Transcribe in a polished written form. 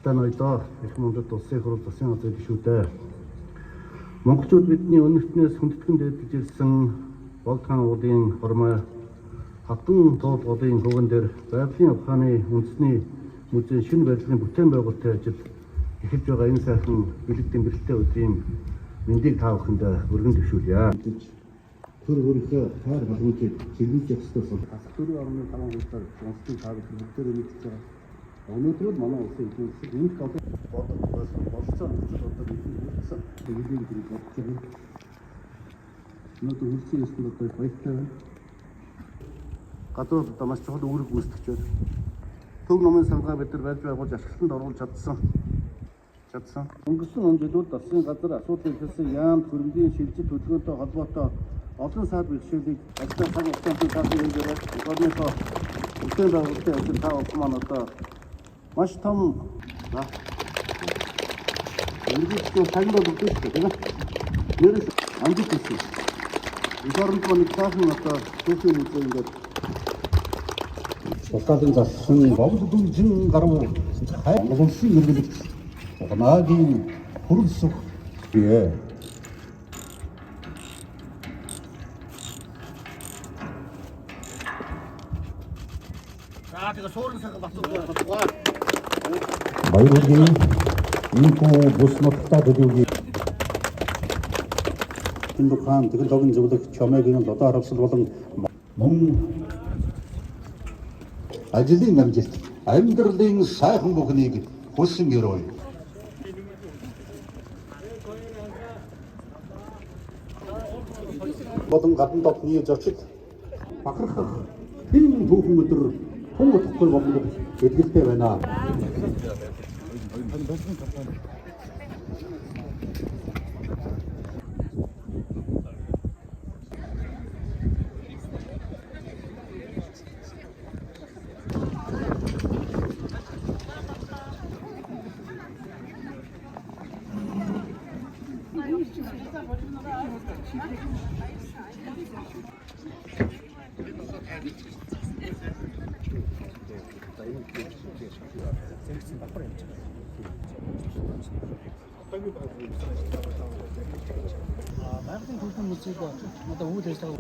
Та ноёдоо их мундаг улсын хурал засгийн газрын гишүүдээ монголчууд бидний үнэтнээс хүндэтгэн дээдэж ирсэн болдхан уулын хормой хатан тоол голын хөвгөн дээр байгалийн ухааны үндэсний музейн шинэ барилгын бүтээн байгуулалтын ажил эхэлж байгаа энэ сайхан бэлэг тэмдэглэлтэй өдрийн мэндийг та бүхэнд өргөн төвшүүлье. Тэр өөрийнхөө таар халамжийг чиглүүлж явах ёстой. Хасах 4.5 хувиар онцлог таарах бүгдээр нэгдэж байгаа. Өнөөдөр манай улсын эдийн засаг энэ одоо болцоо нөхцөл одоо нэгдсэн тэгэлийг хэрэг бодож байгаа. Өнөөдөр хөлсийн эсрэг одоо баяртай байна. Гадуур одоо маш чухал үүрэг гүйцэтгэж байна. Төв номын сангаа бид нар барьж байгуулж ашиглалтанд оруулж чадсан. Өнгөрсөн он жилүүд засгийн газар асуудлыг хэлсэн яам хөрөнгөний шилжилт хөтөлбөртэй холбоотой олон сар бэрхшээлийг ажлын цаг хугацаанд таасан хэмжээр гол бүтээн байгуулалтын ажил таа болох маань одоо маш том эргэлтийн цагнууд өгдөг шүү дээ. Нэрээс амжилт хийсэн. Энэ хооронд нэг цаахан одоо төсөө үзээ ингээд Султааны засгийн бовлдын гаруй Монголын иргэлэгч Нагийн хөрөлсөх бие. Баяргийн энэ бус нутгата төдийгүй энэ хаан технологийн зөвлөх чамайгийн лодоо харамсал болон мөн ажлын амжилт амьдралын сайхан бүхнийг хүсэн гэрөө. Болон гадна дотны зочид бахархах хэн бүхэн өдөр тун утгагүй болно гэдгэлтэй байна. Байгалийн төлөвийн музейг одоо үйл ажиллагаа